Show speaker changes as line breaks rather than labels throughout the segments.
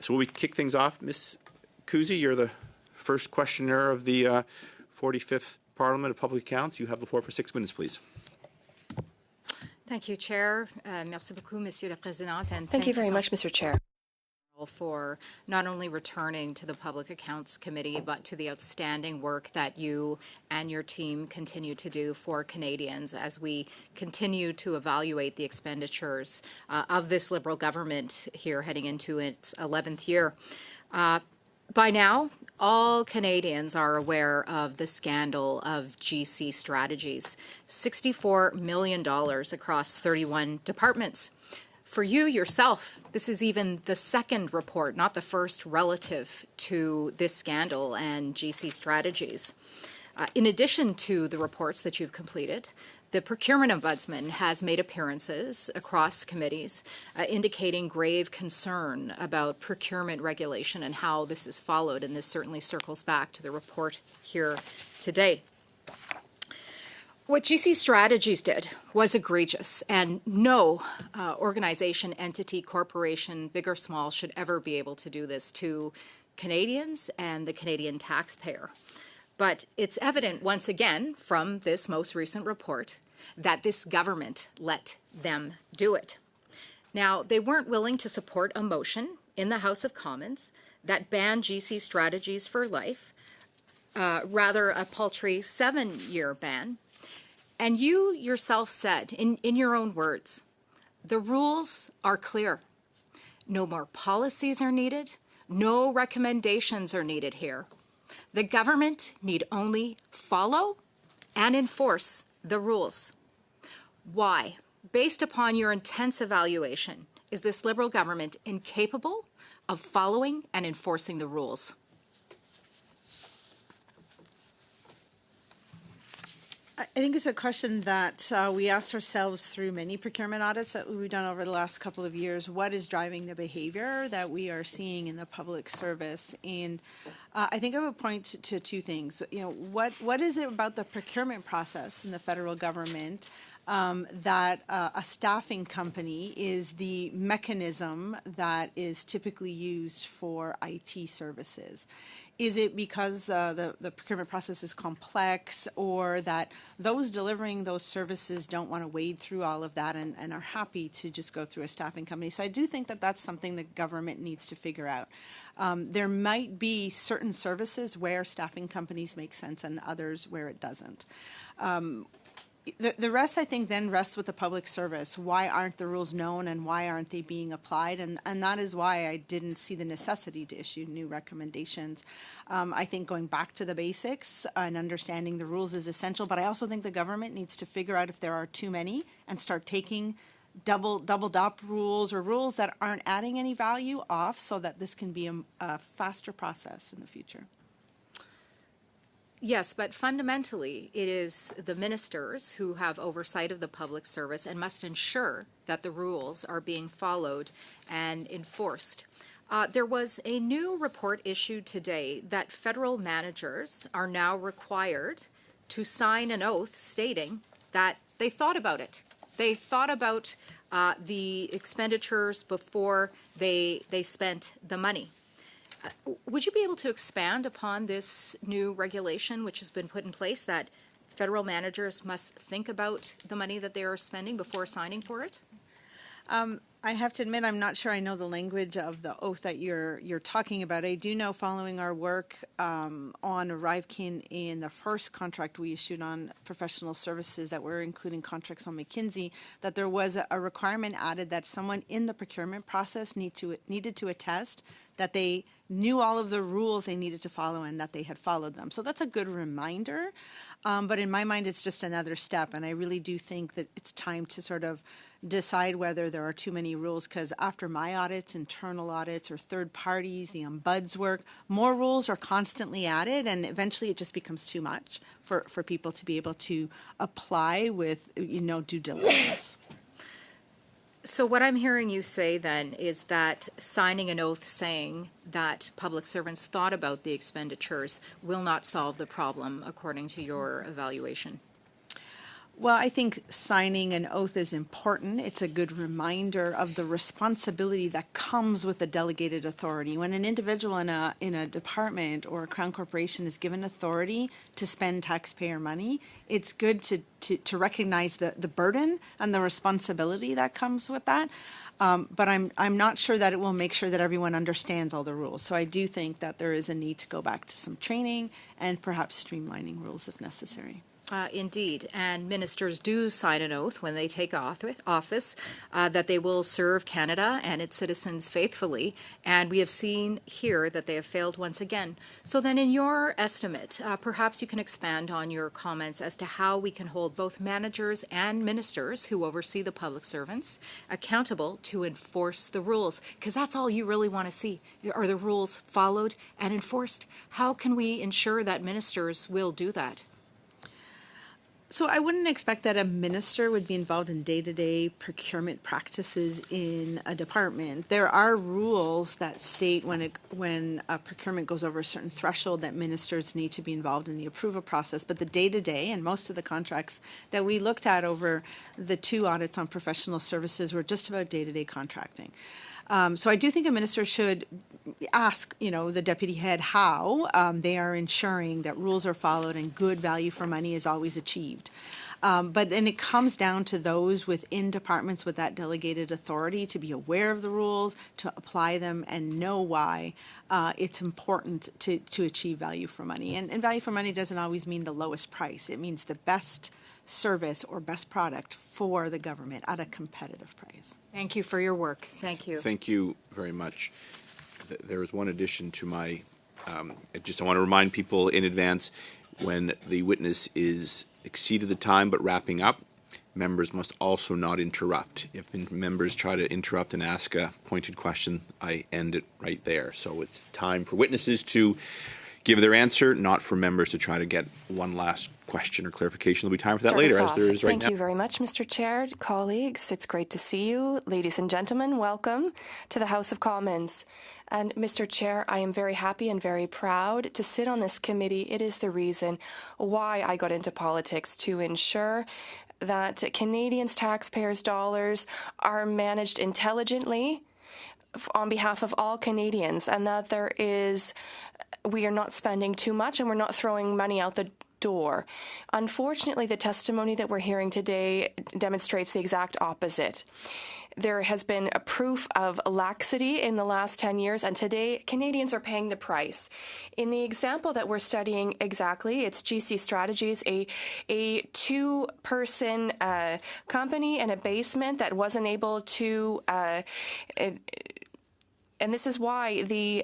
So will we kick things off? Ms. Kuzi, you're the first questioner of the 45th Parliament of Public Accounts. You have the floor for 6 minutes, please.
Thank you, Chair. Merci beaucoup, Monsieur le Président. And
thank you very much, Mr. Chair,
for not only returning to the Public Accounts Committee, but to the outstanding work that you and your team continue to do for Canadians as we continue to evaluate the expenditures of this Liberal government here heading into its 11th year. By now, all Canadians are aware of the scandal of GC Strategies, $64 million across 31 departments. For you yourself, this is even the second report, not the first, relative to this scandal and GC Strategies. In addition to the reports that you've completed, the Procurement Ombudsman has made appearances across committees indicating grave concern about procurement regulation and how this is followed, and this certainly circles back to the report here today. What GC Strategies did was egregious, and no organization, entity, corporation, big or small, should ever be able to do this to Canadians and the Canadian taxpayer. But it's evident once again from this most recent report that this government let them do it. Now, they weren't willing to support a motion in the House of Commons that banned GC Strategies for life, rather a paltry 7-year ban. And you yourself said, in your own words, the rules are clear. No more policies are needed. No recommendations are needed here. The government need only follow and enforce the rules. Why? Based upon your intense evaluation, is this Liberal government incapable of following and enforcing the rules?
I think it's a question that we asked ourselves through many procurement audits that we've done over the last couple of years. What is driving the behavior that we are seeing in the public service? And I think I would point to two things. You know, what is it about the procurement process in the federal government that a staffing company is the mechanism that is typically used for IT services? Is it because the procurement process is complex, or that those delivering those services don't want to wade through all of that and are happy to just go through a staffing company? So I do think that that's something the government needs to figure out. There might be certain services where staffing companies make sense and others where it doesn't. The rest, I think, then rests with the public service. Why aren't the rules known and why aren't they being applied? And that is why I didn't see the necessity to issue new recommendations. I think going back to the basics and understanding the rules is essential, but I also think the government needs to figure out if there are too many and start taking doubled up rules or rules that aren't adding any value off, so that this can be a faster process in the future.
Yes, but fundamentally, it is the ministers who have oversight of the public service and must ensure that the rules are being followed and enforced. There was a new report issued today that federal managers are now required to sign an oath stating that they thought about it. They thought about the expenditures before they spent the money. Would you be able to expand upon this new regulation which has been put in place, that federal managers must think about the money that they are spending before signing for it?
I have to admit, I'm not sure I know the language of the oath that you're talking about. I do know, following our work on Arrivekin in the first contract we issued on professional services that were including contracts on McKinsey, that there was a requirement added that someone in the procurement process needed to attest that they knew all of the rules they needed to follow and that they had followed them. So that's a good reminder. But in my mind, it's just another step. And I really do think that it's time to sort of decide whether there are too many rules, because after my audits, internal audits, or third parties, the ombuds work, more rules are constantly added, and eventually it just becomes too much for people to be able to apply with, due diligence.
So what I'm hearing you say then is that signing an oath saying that public servants thought about the expenditures will not solve the problem, according to your evaluation.
Well, I think signing an oath is important. It's a good reminder of the responsibility that comes with the delegated authority. When an individual in a department or a Crown corporation is given authority to spend taxpayer money, it's good to recognize the burden and the responsibility that comes with that. But I'm not sure that it will make sure that everyone understands all the rules. So I do think that there is a need to go back to some training and perhaps streamlining rules if necessary.
Indeed, and ministers do sign an oath when they take office that they will serve Canada and its citizens faithfully, and we have seen here that they have failed once again. So then in your estimate, perhaps you can expand on your comments as to how we can hold both managers and ministers who oversee the public servants accountable to enforce the rules, because that's all you really want to see. Are the rules followed and enforced? How can we ensure that ministers will do that?
So I wouldn't expect that a minister would be involved in day-to-day procurement practices in a department. There are rules that state when a procurement goes over a certain threshold that ministers need to be involved in the approval process. But the day-to-day and most of the contracts that we looked at over the 2 audits on professional services were just about day-to-day contracting. So I do think a minister should ask, the deputy head how they are ensuring that rules are followed and good value for money is always achieved. But then it comes down to those within departments with that delegated authority to be aware of the rules, to apply them, and know why it's important to achieve value for money. And value for money doesn't always mean the lowest price. It means the best service or best product for the government at a competitive price.
Thank you for your work. Thank you.
Thank you very much. There is one addition to my, I want to remind people in advance, when the witness is exceeded the time but wrapping up, members must also not interrupt. If members try to interrupt and ask a pointed question, I end it right there. So it's time for witnesses to give their answer, not for members to try to get one last question or clarification. There'll be time for that later, as there is right now.
Thank you very much, Mr. Chair, colleagues. It's great to see you. Ladies and gentlemen, welcome to the House of Commons. And Mr. Chair, I am very happy and very proud to sit on this committee. It is the reason why I got into politics, to ensure that Canadians' taxpayers' dollars are managed intelligently on behalf of all Canadians, and that we are not spending too much and we're not throwing money out the door. Unfortunately, the testimony that we're hearing today demonstrates the exact opposite. There has been a proof of laxity in the last 10 years, and today Canadians are paying the price. In the example that we're studying exactly, it's GC Strategies, a 2-person company in a basement that wasn't able to and this is why the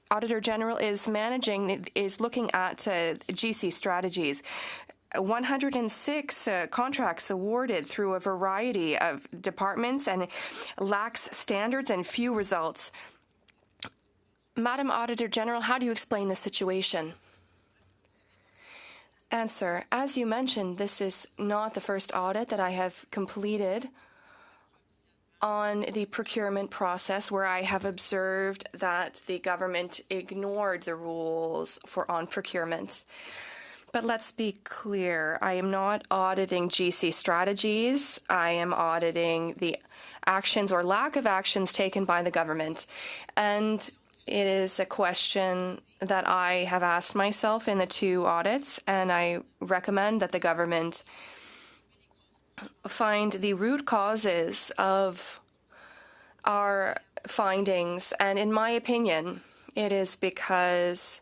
Auditor General is looking at GC Strategies. 106 contracts awarded through a variety of departments and lacks standards and few results. Madam Auditor General, how do you explain this situation? Answer. As you mentioned, this is not the first audit that I have completed on the procurement process where I have observed that the government ignored the rules on procurement. But let's be clear, I am not auditing GC Strategies. I am auditing the actions or lack of actions taken by the government. And it is a question that I have asked myself in the 2 audits, and I recommend that the government find the root causes of our findings. And in my opinion, it is because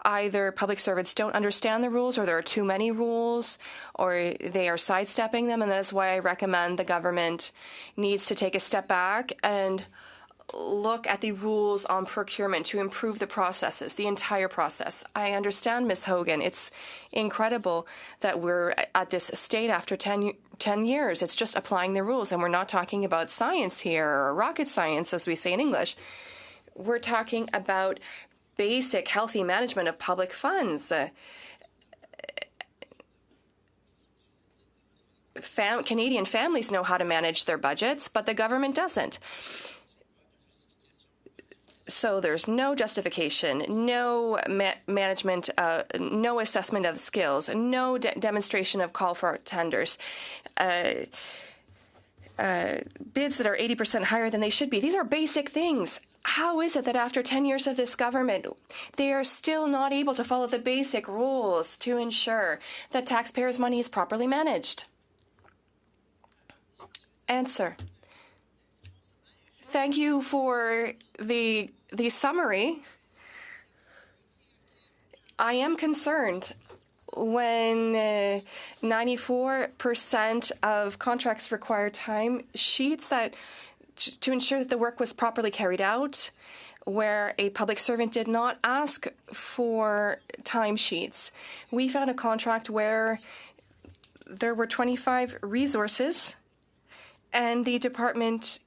either public servants don't understand the rules, or there are too many rules, or they are sidestepping them. And that is why I recommend the government needs to take a step back and look at the rules on procurement to improve the processes, the entire process. I understand, Ms. Hogan, it's incredible that we're at this state after 10 years. It's just applying the rules, and we're not talking about science here, or rocket science, as we say in English. We're talking about basic healthy management of public funds. Canadian families know how to manage their budgets, but the government doesn't. So there's no justification, no management, no assessment of the skills, no demonstration of call for tenders, bids that are 80% higher than they should be. These are basic things. How is it that after 10 years of this government, they are still not able to follow the basic rules to ensure that taxpayers' money is properly managed? Answer. Thank you for the summary. I am concerned when 94% of contracts require time sheets that to ensure that the work was properly carried out, where a public servant did not ask for timesheets. We found a contract where there were 25 resources, and the department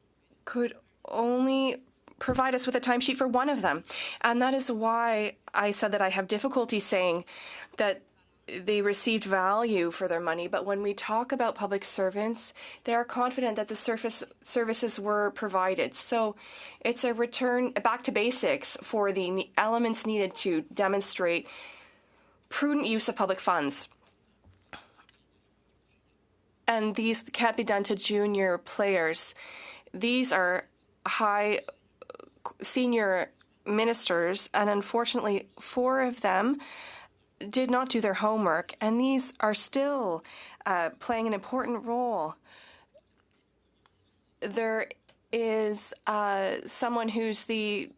could only provide us with a timesheet for one of them. And that is why I said that I have difficulty saying that they received value for their money. But when we talk about public servants, they are confident that the services were provided. So it's a return back to basics for the elements needed to demonstrate prudent use of public funds. And these can't be done to junior players. These are high senior ministers, and unfortunately 4 of them did not do their homework, and these are still playing an important role. There is someone who's the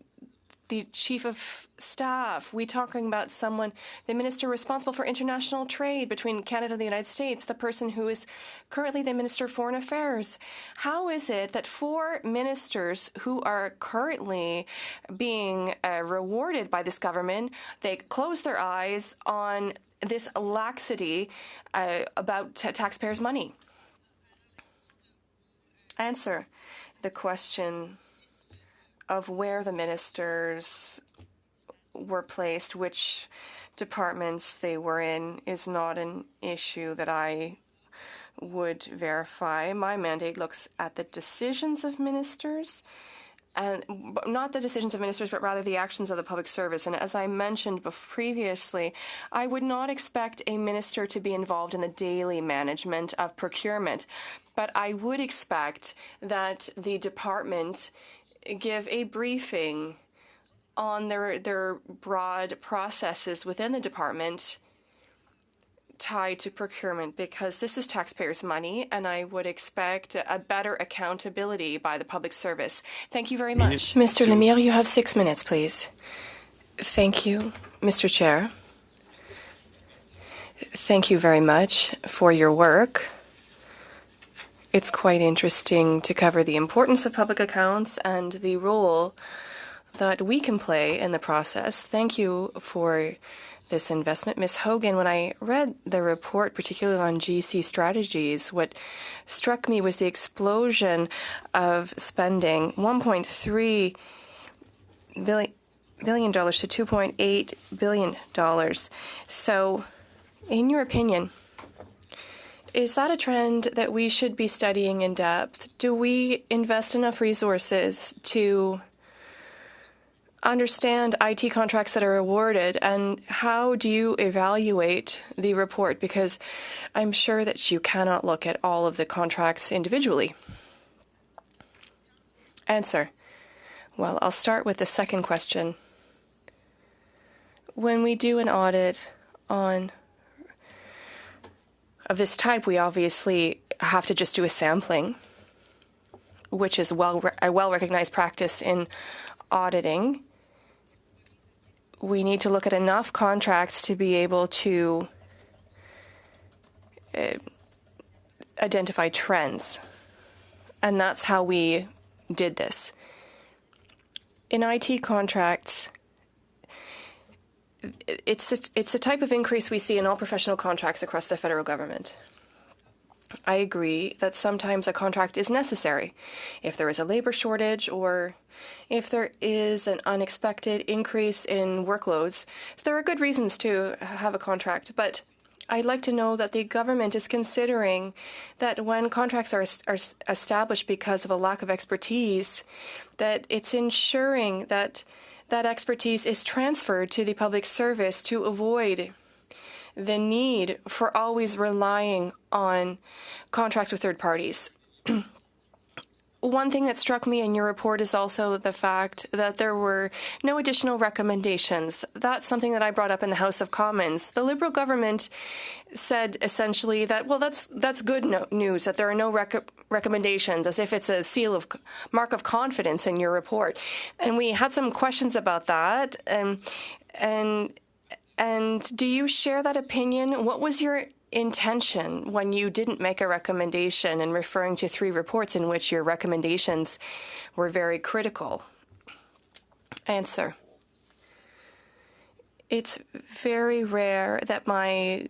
chief of staff. We're talking about someone, the minister responsible for international trade between Canada and the United States, the person who is currently the Minister of Foreign Affairs. How is it that 4 ministers who are currently being rewarded by this government, they close their eyes on this laxity about taxpayers' money? Answer. The question of where the ministers were placed, which departments they were in, is not an issue that I would verify. My mandate looks at the decisions of ministers, and not the decisions of ministers, but rather the actions of the public service. And as I mentioned previously, I would not expect a minister to be involved in the daily management of procurement, but I would expect that the department give a briefing on their broad processes within the department tied to procurement, because this is taxpayers' money, and I would expect a better accountability by the public service. Thank you very much. Mr. Lemire, you have 6 minutes, please. Thank you, Mr. Chair. Thank you very much for your work. It's quite interesting to cover the importance of public accounts and the role that we can play in the process. Thank you for this investment. Ms. Hogan, when I read the report, particularly on GC strategies, what struck me was the explosion of spending, $1.3 billion to $2.8 billion. So, in your opinion, is that a trend that we should be studying in depth? Do we invest enough resources to understand IT contracts that are awarded, and how do you evaluate the report? Because I'm sure that you cannot look at all of the contracts individually. Answer. Well, I'll start with the second question. When we do an audit of this type, we obviously have to just do a sampling, which is a well-recognized practice in auditing. We need to look at enough contracts to be able to identify trends. And that's how we did this. In IT contracts, it's the type of increase we see in all professional contracts across the federal government. I agree that sometimes a contract is necessary if there is a labor shortage or if there is an unexpected increase in workloads. So there are good reasons to have a contract, but I'd like to know that the government is considering that when contracts are established because of a lack of expertise, that it's ensuring that that expertise is transferred to the public service to avoid the need for always relying on contracts with third parties. One thing that struck me in your report is also the fact that there were no additional recommendations. That's something that I brought up in the House of Commons. The Liberal government said essentially that, well, that's good news, that there are no recommendations, as if it's a mark of confidence in your report. And we had some questions about that. And do you share that opinion? What was your intention when you didn't make a recommendation and referring to 3 reports in which your recommendations were very critical? Answer. It's very rare that my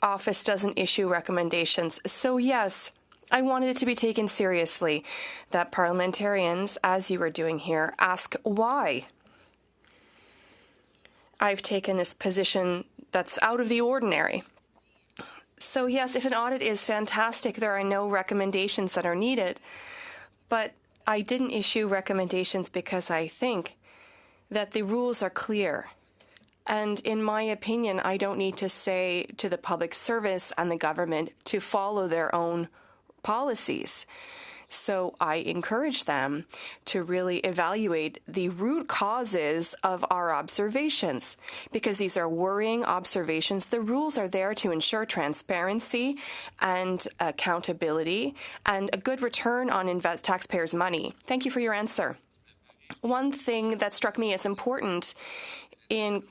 office doesn't issue recommendations. So yes, I wanted it to be taken seriously that parliamentarians, as you are doing here, ask why I've taken this position that's out of the ordinary. So yes, if an audit is fantastic, there are no recommendations that are needed. But I didn't issue recommendations because I think that the rules are clear. And in my opinion, I don't need to say to the public service and the government to follow their own policies. So I encourage them to really evaluate the root causes of our observations, because these are worrying observations. The rules are there to ensure transparency and accountability and a good return on taxpayers' money. Thank you for your answer. One thing that struck me as important in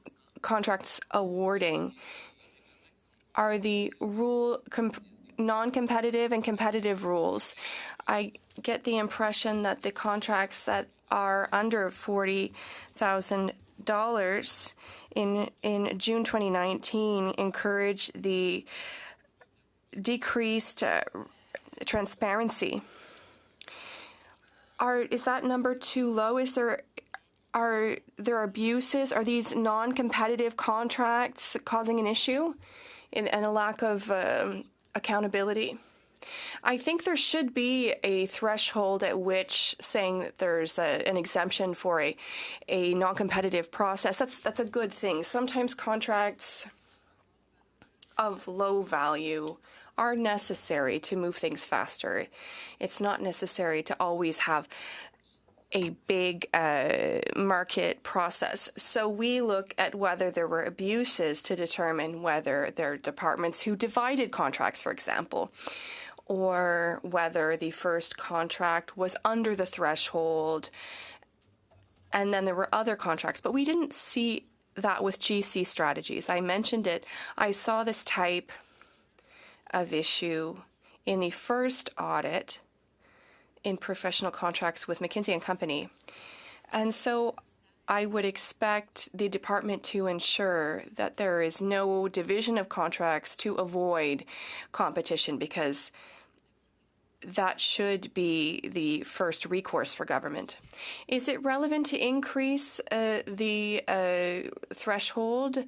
contracts awarding are the non-competitive and competitive rules. I get the impression that the contracts that are under $40,000 in June 2019 encourage the decreased transparency. Is that number too low? Are there abuses? Are these non-competitive contracts causing an issue and a lack of accountability? I think there should be a threshold at which saying that there's an exemption for a non-competitive process. That's a good thing. Sometimes contracts of low value are necessary to move things faster. It's not necessary to always have a big market process. So we look at whether there were abuses to determine whether there are departments who divided contracts, for example, or whether the first contract was under the threshold, and then there were other contracts. But we didn't see that with GC strategies. I mentioned it. I saw this type of issue in the first audit in professional contracts with McKinsey & Company. And so I would expect the department to ensure that there is no division of contracts to avoid competition, because that should be the first recourse for government. Is it relevant to increase the threshold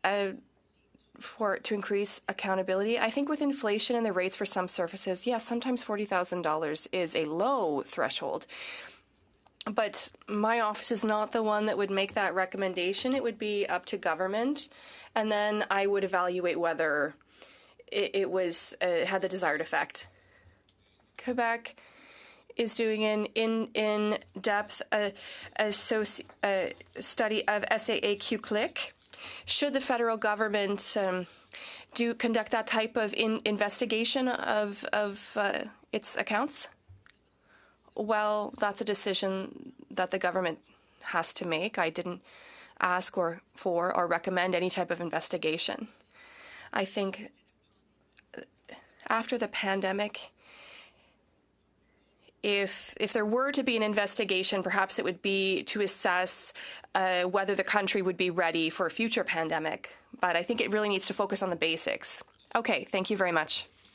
to increase accountability? I think with inflation and the rates for some services, yes, sometimes $40,000 is a low threshold. But my office is not the one that would make that recommendation. It would be up to government, and then I would evaluate whether it was had the desired effect. Quebec is doing an in-depth study of SAAQ Click. Should the federal government conduct that type of investigation of its accounts? Well, that's a decision that the government has to make. I didn't ask for or recommend any type of investigation. I think after the pandemic, if there were to be an investigation, perhaps it would be to assess whether the country would be ready for a future pandemic. But I think it really needs to focus on the basics. Okay, thank you very much.